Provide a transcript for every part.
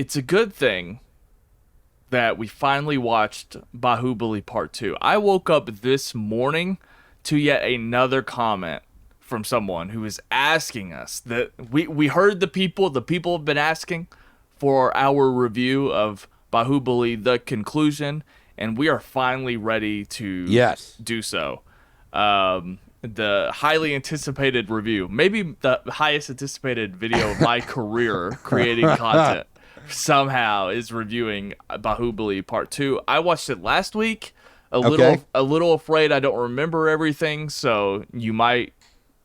it's a good thing that we finally watched Baahubali Part 2. I woke up this morning to yet another comment from someone who is asking us that we heard the people have been asking for our review of Baahubali, the conclusion, and we are finally ready to do so. The highly anticipated review, maybe the highest anticipated video of my career creating content, somehow is reviewing Baahubali Part 2. I watched it last week. A little afraid I don't remember everything, so you might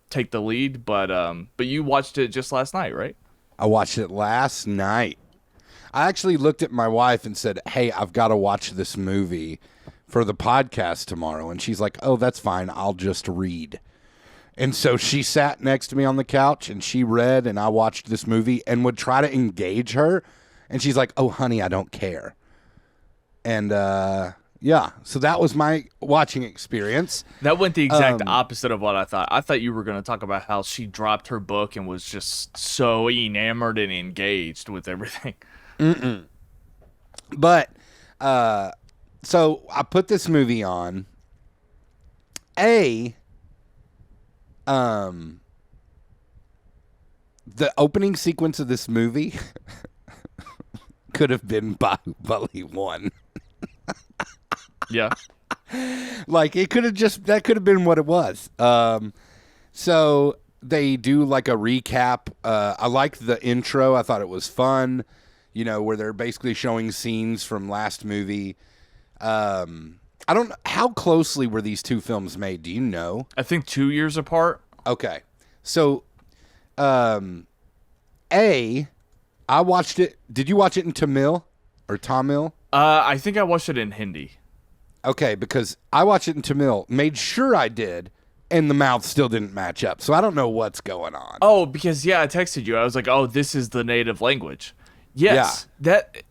take the lead, but you watched it just last night, right? I watched it last night. I actually looked at my wife and said, "Hey, I've got to watch this movie for the podcast tomorrow." And she's like, "Oh, that's fine. I'll just read." And so she sat next to me on the couch and she read, and I watched this movie and would try to engage her. And she's like, "Oh, honey, I don't care." And yeah, so that was my watching experience. That went the exact opposite of what I thought. I thought you were going to talk about how she dropped her book and was just so enamored and engaged with everything. But so I put this movie on. The opening sequence of this movie could have been Baahubali 1. Yeah. Like, it could have that could have been what it was. So they do like a recap. I liked the intro. I thought it was fun, where they're basically showing scenes from last movie. I don't know. How closely were these two films made? Do you know? I think 2 years apart. Okay. So, I watched it. Did you watch it in Tamil or Tamil? I think I watched it in Hindi. Okay, because I watched it in Tamil, made sure I did, and the mouth still didn't match up. So I don't know what's going on. Oh, because, I texted you. I was like, oh, this is the native language. Yes.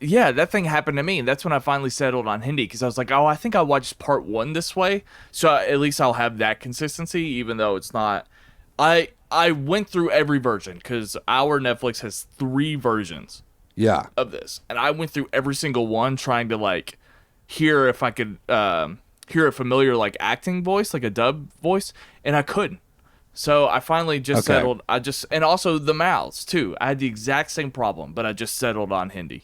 Yeah. That thing happened to me. And that's when I finally settled on Hindi, because I was like, oh, I think I watched part 1 this way. So at least I'll have that consistency, even though it's not. I went through every version, because our Netflix has 3 versions of this. And I went through every single one trying to, hear if I could hear a familiar acting voice, like a dub voice, and I couldn't. So I finally just settled. And also the mouths too. I had the exact same problem, but I just settled on Hindi.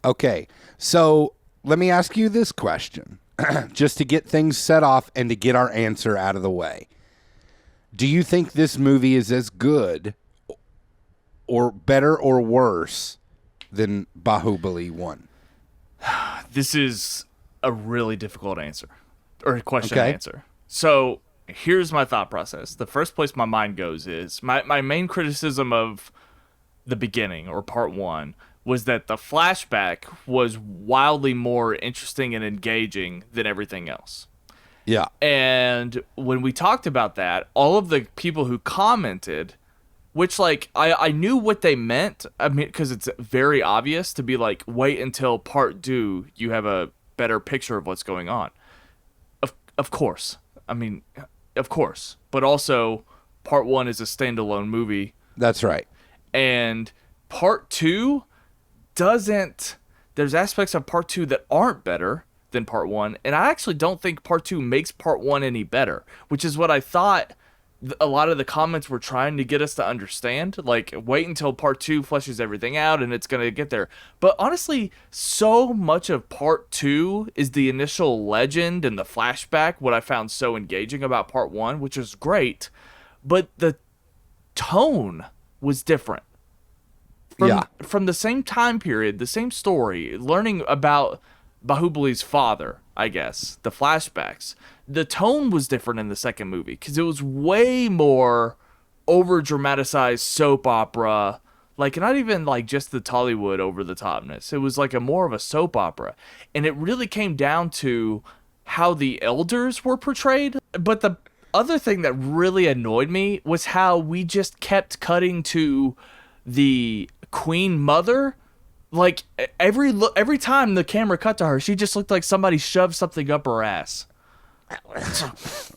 Okay, so let me ask you this question, just to get things set off and to get our answer out of the way. Do you think this movie is as good, or better, or worse than Baahubali 1? This is a really difficult answer, or question to answer. So here's my thought process. The first place my mind goes is my main criticism of the beginning, or part 1, was that the flashback was wildly more interesting and engaging than everything else. Yeah. And when we talked about that, all of the people who commented, which I knew what they meant. I mean, because it's very obvious to be like, wait until part 2, you have a better picture of what's going on. Of course. I mean, of course. But also, part 1 is a standalone movie. That's right. And part 2 doesn't. There's aspects of part 2 that aren't better than part 1. And I actually don't think part 2 makes part 1 any better, which is what I thought a lot of the comments were trying to get us to understand. Wait until part 2 fleshes everything out and it's going to get there. But honestly, so much of part 2 is the initial legend and the flashback, what I found so engaging about part 1, which is great. But the tone was different. From the same time period, the same story, learning about Baahubali's father, I guess, the flashbacks. The tone was different in the second movie, because it was way more over-dramatized soap opera, not even just the Tollywood over-the-topness. It was a more of a soap opera, and it really came down to how the elders were portrayed. But the other thing that really annoyed me was how we just kept cutting to the Queen Mother. Every time the camera cut to her, she just looked like somebody shoved something up her ass. That's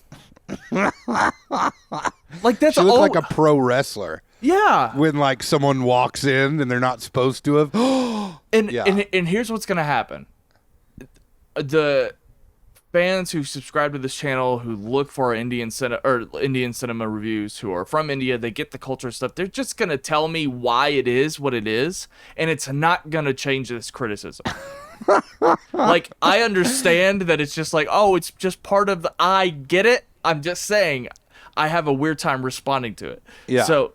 she looked like a pro wrestler. Yeah. When someone walks in and they're not supposed to have. And here's what's gonna happen. The fans who subscribe to this channel, who look for our Indian cinema reviews, who are from India, they get the culture stuff. They're just gonna tell me why it is what it is, and it's not gonna change this criticism. Like, I understand that it's just like, oh, it's just part of the. I get it. I'm just saying, I have a weird time responding to it. Yeah. So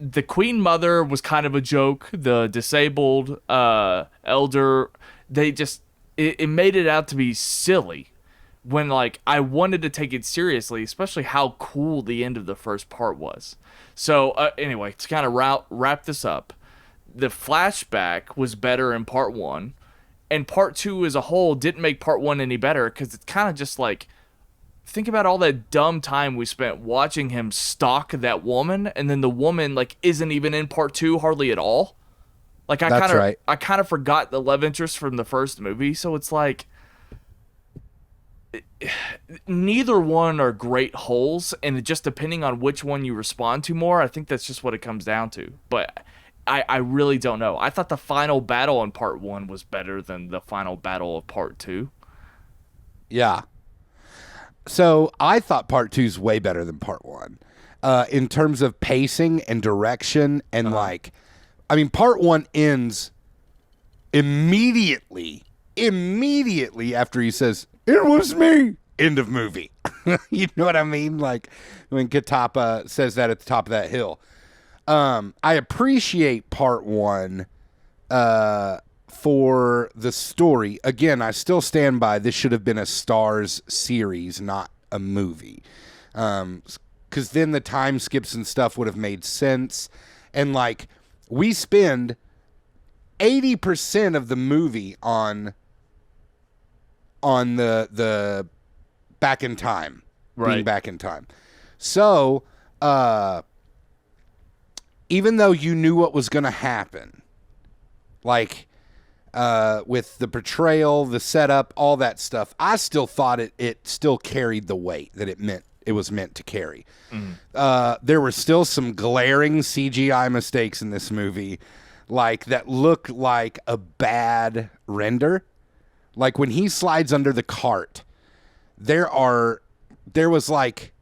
the Queen Mother was kind of a joke. The disabled elder, they just it made it out to be silly. When like I wanted to take it seriously, especially how cool the end of the first part was. So anyway, to kind of wrap this up, the flashback was better in part 1, and part 2 as a whole didn't make part 1 any better because it's kind of just like, think about all that dumb time we spent watching him stalk that woman, and then the woman like isn't even in part 2 hardly at all. Like I kind of forgot the love interest from the first movie, so it's like neither one are great wholes, and just depending on which one you respond to more, I think that's just what it comes down to. But I really don't know. I thought the final battle in part 1 was better than the final battle of part 2. Yeah. So I thought part 2 is way better than part 1 in terms of pacing and direction. And part 1 ends immediately after he says, "It was me." End of movie. You know what I mean? Like when Katapa says that at the top of that hill. I appreciate part 1 for the story. Again, I still stand by this should have been a Starz series, not a movie. Because then the time skips and stuff would have made sense. And like, we spend 80% of the movie on the back in time. Right. Being back in time. So, even though you knew what was going to happen, like with the portrayal, the setup, all that stuff, I still thought it still carried the weight that it was meant to carry. There were still some glaring CGI mistakes in this movie, like that looked like a bad render. Like when he slides under the cart, there was like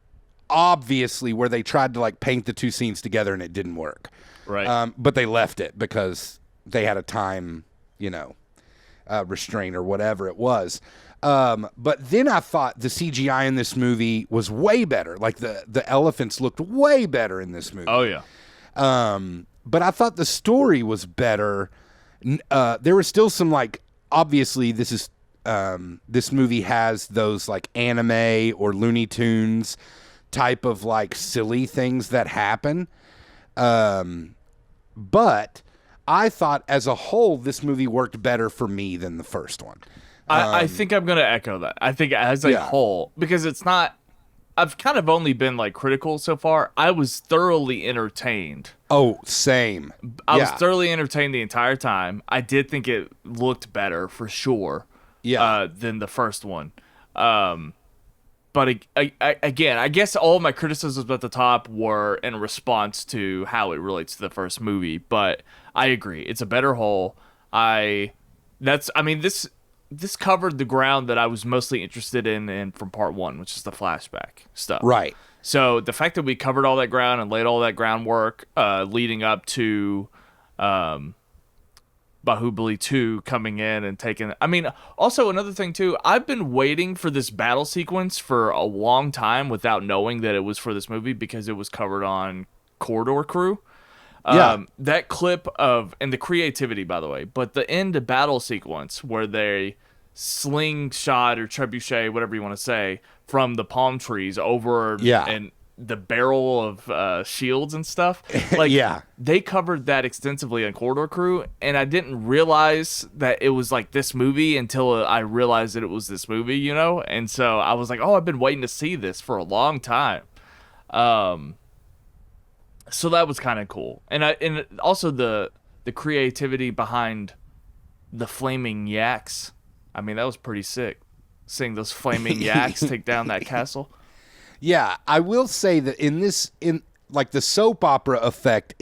obviously where they tried to like paint the two scenes together and it didn't work. Right. But they left it because they had a time, restraint or whatever it was. But then I thought the CGI in this movie was way better. Like the elephants looked way better in this movie. Oh yeah. But I thought the story was better. There was still some like, obviously this movie has those like anime or Looney Tunes type of like silly things that happen. But I thought as a whole, this movie worked better for me than the first one. I think I'm going to echo that. I think as a whole, because it's not, I've kind of only been like critical so far. I was thoroughly entertained. Oh, same. I was thoroughly entertained the entire time. I did think it looked better for sure. Than the first one. But again, I guess all of my criticisms at the top were in response to how it relates to the first movie. But I agree, it's a better whole. This covered the ground that I was mostly interested in from part 1, which is the flashback stuff. Right. So the fact that we covered all that ground and laid all that groundwork leading up to Baahubali 2 coming in and taking... also another thing too, I've been waiting for this battle sequence for a long time without knowing that it was for this movie because it was covered on Corridor Crew. That clip of... and the creativity, by the way, but the end battle sequence where they slingshot or trebuchet, whatever you want to say, from the palm trees over and the barrel of shields and stuff. Like, they covered that extensively on Corridor Crew, and I didn't realize that it was like this movie until I realized that it was this movie, And so I was like, oh, I've been waiting to see this for a long time. So that was kind of cool. And also the creativity behind the flaming yaks. That was pretty sick. Seeing those flaming yaks take down that castle. Yeah, I will say that in like the soap opera effect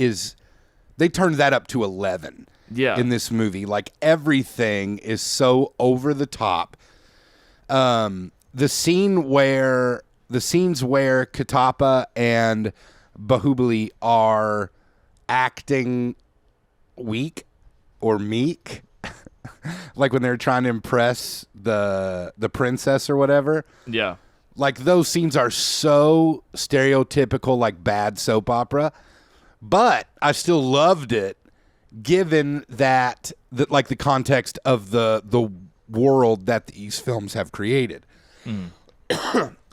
they turned that up to 11. Yeah. in this movie. Like, everything is so over the top. The scenes where Katapa and Bahubali are acting weak or meek, like when they're trying to impress the princess or whatever. Yeah. Like, those scenes are so stereotypical, like bad soap opera. But I still loved it, given that like the context of the world that these films have created.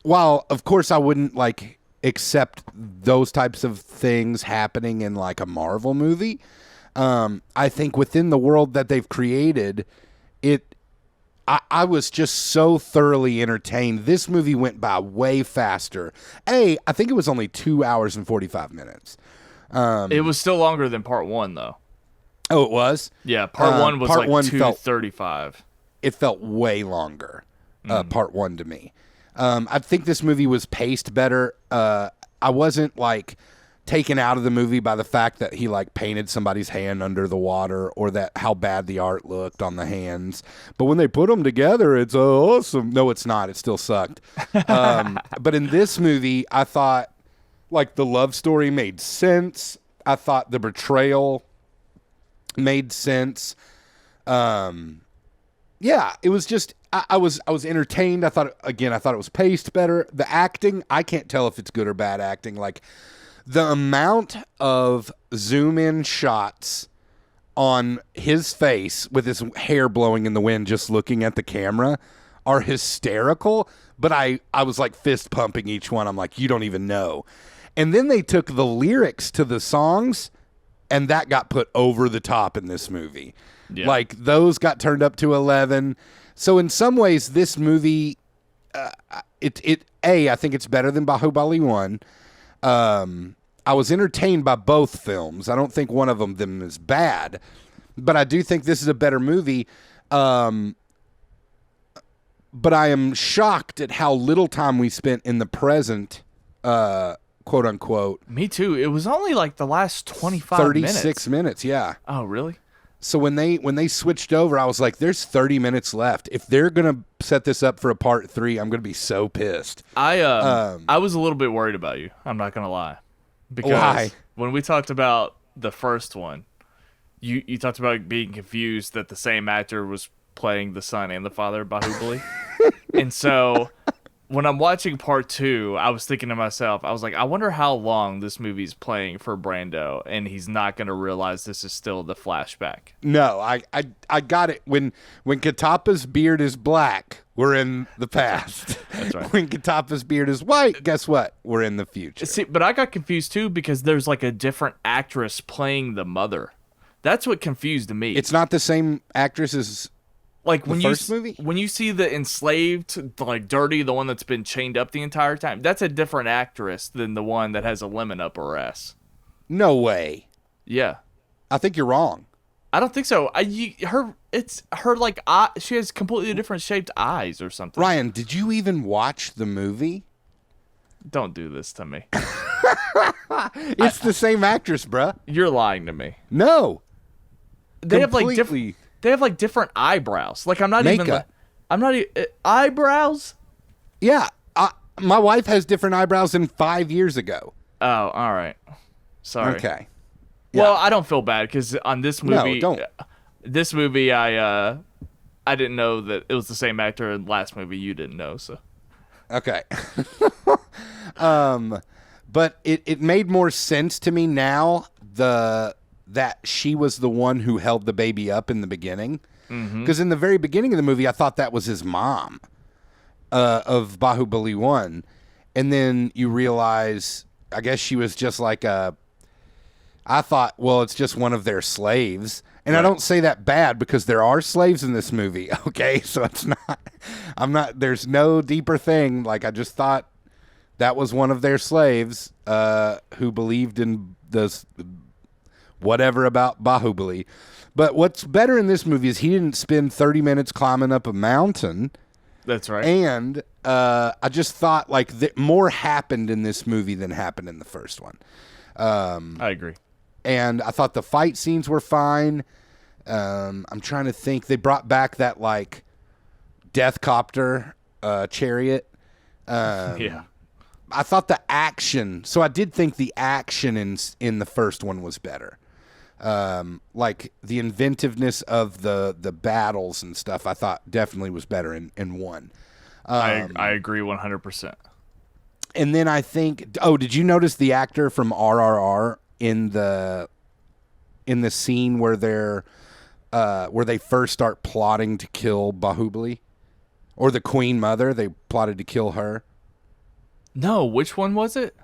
While, of course, I wouldn't like accept those types of things happening in like a Marvel movie, I think within the world that they've created, I was just so thoroughly entertained. This movie went by way faster. I think it was only 2 hours and 45 minutes. It was still longer than part 1, though. Oh, it was? Yeah, part 1 was part like 2:35. It felt way longer, part 1 to me. I think this movie was paced better. I wasn't like taken out of the movie by the fact that he like painted somebody's hand under the water, or that how bad the art looked on the hands. But when they put them together, it's awesome. No, it's not. It still sucked. But in this movie, I thought like the love story made sense. I thought the betrayal made sense. Yeah, it was just I was entertained. I thought it was paced better. The acting, I can't tell if it's good or bad acting. Like, the amount of zoom in shots on his face with his hair blowing in the wind just looking at the camera are hysterical. But I was like fist pumping each one. I'm like, you don't even know. And then they took the lyrics to the songs, and that got put over the top in this movie. Yeah. Like, those got turned up to 11. So in some ways, this movie, I think it's better than Baahubali 1. I was entertained by both films. I don't think one of them is bad, but I do think this is a better movie. But I am shocked at how little time we spent in the present, quote unquote. Me too. It was only like the last 36 minutes. Yeah. Oh, really? So when they switched over, I was like, there's 30 minutes left. If they're going to set this up for a part 3, I'm going to be so pissed. I was a little bit worried about you. I'm not going to lie. Because why? When we talked about the first one, you talked about being confused that the same actor was playing the son and the father of Baahubali. And so when I'm watching part 2, I was thinking to myself, I was like, I wonder how long this movie's playing for Brando, and he's not going to realize this is still the flashback. No, I got it. When Katapa's beard is black, we're in the past. That's right. When Katapa's beard is white, guess what? We're in the future. See, but I got confused too because there's like a different actress playing the mother. That's what confused me. It's not the same actress as like when first movie? When you see the enslaved, like dirty, the one that's been chained up the entire time, that's a different actress than the one that has a lemon up her ass. No way. Yeah. I think you're wrong. I don't think so. It's her like she has completely different shaped eyes or something. Ryan, did you even watch the movie? Don't do this to me. It's the same actress, bruh. You're lying to me. No. They have like different. They have like different eyebrows. Like I'm not Makeup. Eyebrows. Yeah, my wife has different eyebrows than 5 years ago. Oh, all right. Sorry. Okay. Well, I don't feel bad because on this movie, No, don't. This movie, I didn't know that it was the same actor in the last movie. You didn't know, so. Okay. But it made more sense to me now that she was the one who held the baby up in the beginning. Because in the very beginning of the movie, I thought that was his mom of Baahubali 1. And then you realize, I guess she was just like I thought, well, it's just one of their slaves. And right. I don't say that bad because there are slaves in this movie, okay? So it's not, there's no deeper thing. Like, I just thought that was one of their slaves who believed in this whatever about Baahubali. But what's better in this movie is he didn't spend 30 minutes climbing up a mountain. That's right. And I just thought, like, more happened in this movie than happened in the first one. I agree. And I thought the fight scenes were fine. I'm trying to think. They brought back that like death copter chariot. Yeah. I thought the action. So I did think the action in the first one was better. Like the inventiveness of the battles and stuff, I thought definitely was better in one. I agree 100%. And then I think, oh, did you notice the actor from RRR in the scene where where they first start plotting to kill Baahubali, or the Queen Mother? They plotted to kill her. No, which one was it?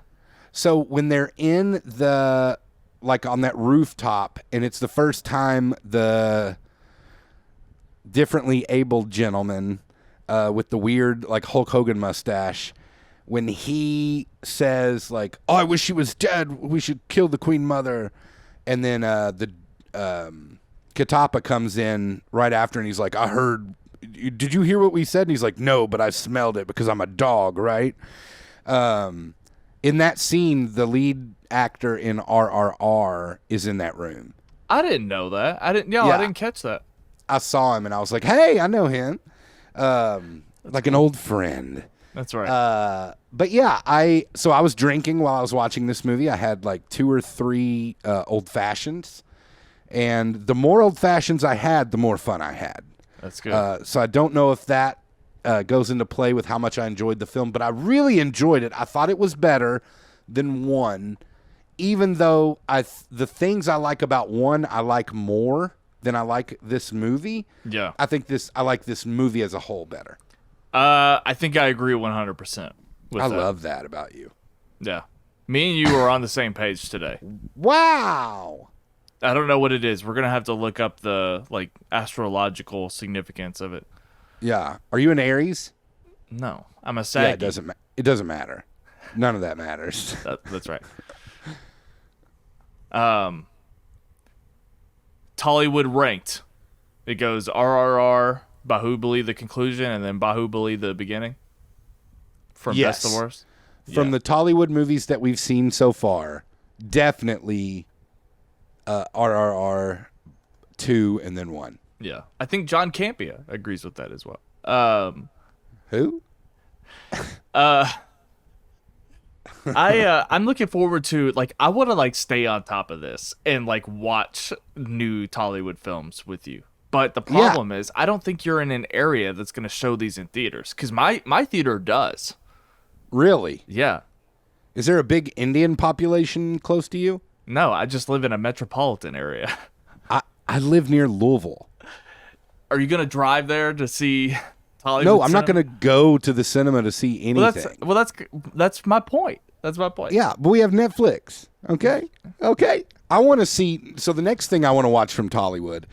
So when they're in the like on that rooftop, and it's the first time the differently abled gentleman with the weird like Hulk Hogan mustache, when he says like, "Oh, I wish she was dead. We should kill the Queen Mother," and then the Katapa comes in right after, and he's like, "I heard. Did you hear what we said?" And he's like, "No, but I smelled it because I'm a dog, right?" In that scene, the lead actor in RRR is in that room. I didn't know that. I didn't catch that. I saw him and I was like, "Hey, I know him." Like an old friend. That's right. But yeah, I was drinking while I was watching this movie. I had like 2 or 3 old fashions, and the more old fashions I had, the more fun I had. That's good. So I don't know if that goes into play with how much I enjoyed the film, but I really enjoyed it. I thought it was better than 1, even though the things I like about 1 I like more than I like this movie. Yeah. I like this movie as a whole better. I think I agree 100% with I that. love that about you. Yeah. Me and you are on the same page today. Wow. I don't know what it is. We're going to have to look up the like astrological significance of it. Yeah. Are you an Aries? No, I'm a Sag. Yeah, it doesn't matter. None of that matters. That's right. Tollywood ranked. It goes RRR, Baahubali the conclusion, and then Baahubali the beginning. From best to worst. From the Tollywood movies that we've seen so far, definitely RRR 2 and then 1. Yeah, I think John Campea agrees with that as well. Who? I'm looking forward to like I want to like stay on top of this and like watch new Tollywood films with you. But the problem is I don't think you're in an area that's going to show these in theaters because my theater does. Really? Yeah. Is there a big Indian population close to you? No, I just live in a metropolitan area. I live near Louisville. Are you going to drive there to see Tollywood? No, I'm not going to go to the cinema to see anything. Well, that's my point. That's my point. Yeah, but we have Netflix. Okay? Okay. I want to see. So the next thing I want to watch from Tollywood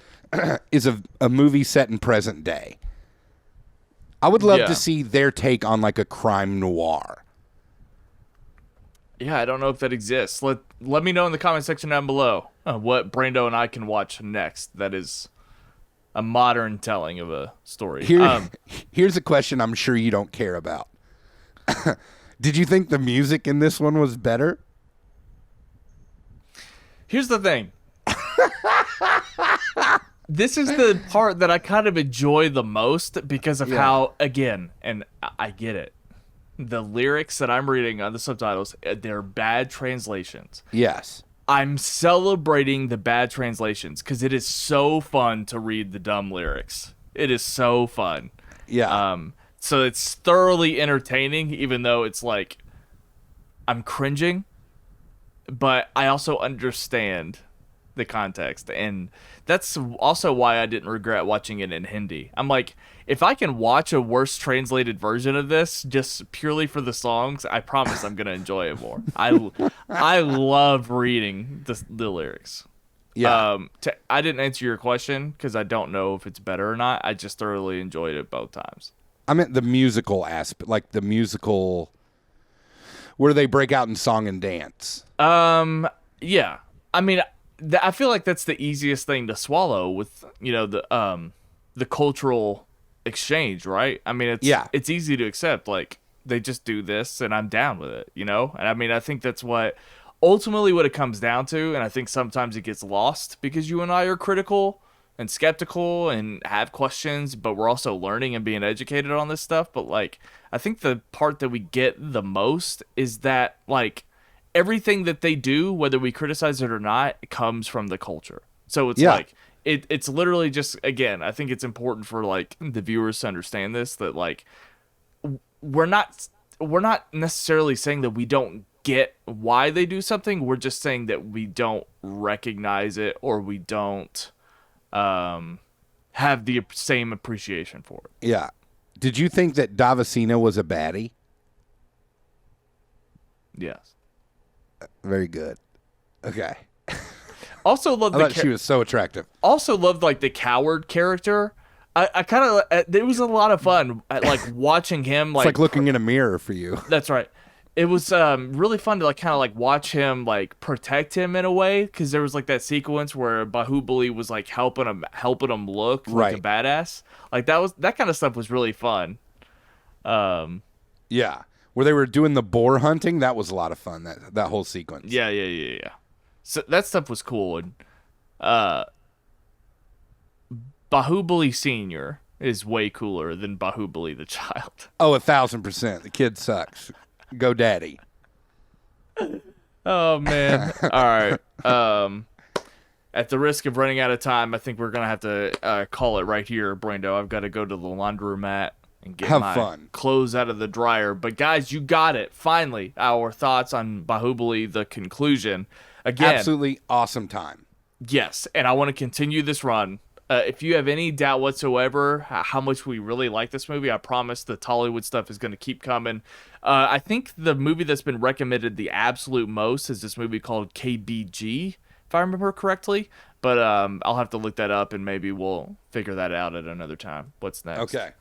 is a movie set in present day. I would love to see their take on like a crime noir. Yeah, I don't know if that exists. Let me know in the comment section down below what Brando and I can watch next. That is a modern telling of a story. Here's a question I'm sure you don't care about. Did you think the music in this one was better? Here's the thing. This is the part that I kind of enjoy the most because of how, again, and I get it, the lyrics that I'm reading on the subtitles, they're bad translations. Yes. I'm celebrating the bad translations because it is so fun to read the dumb lyrics. It is so fun. Yeah. So it's thoroughly entertaining, even though it's like I'm cringing, but I also understand the context, and that's also why I didn't regret watching it in Hindi. I'm like, if I can watch a worse translated version of this just purely for the songs, I promise I'm gonna enjoy it more. I love reading the lyrics. Yeah. I didn't answer your question because I don't know if it's better or not. I just thoroughly enjoyed it both times. I meant the musical aspect, like the musical where they break out in song and dance. Yeah. I mean, I feel like that's the easiest thing to swallow with, the cultural exchange, right? I mean, it's easy to accept. Like, they just do this and I'm down with it, And I mean, I think that's ultimately what it comes down to. And I think sometimes it gets lost because you and I are critical and skeptical and have questions, but we're also learning and being educated on this stuff. But like, I think the part that we get the most is that like everything that they do, whether we criticize it or not, comes from the culture. So it's like it's literally just, again, I think it's important for like the viewers to understand this, that like we're not necessarily saying that we don't get why they do something. We're just saying that we don't recognize it, or we don't have the same appreciation for it. Yeah. Did you think that Davicina was a baddie? Yes. Very good. Okay. Also love I thought she was so attractive. Also loved like the coward character. I kind of, it was a lot of fun like watching him. Like, It's like looking in a mirror for you. That's right. It was really fun to like kind of like watch him like protect him in a way, because there was like that sequence where Baahubali was like helping him look like a badass. Like that kind of stuff was really fun. Yeah, where they were doing the boar hunting, that was a lot of fun. That whole sequence. Yeah. So that stuff was cool. And Baahubali Senior is way cooler than Baahubali the child. Oh, 1,000%. The kid sucks. Go daddy. Oh man. All right. At the risk of running out of time, I think we're gonna have to call it right here, Brando. I've got to go to the laundromat and get my clothes out of the dryer. But guys, you got it. Finally, our thoughts on Baahubali, the conclusion. Again, absolutely awesome time. Yes, and I want to continue this run. If you have any doubt whatsoever how much we really like this movie, I promise the Tollywood stuff is going to keep coming. I think the movie that's been recommended the absolute most is this movie called KBG, if I remember correctly. But I'll have to look that up, and maybe we'll figure that out at another time. What's next? Okay.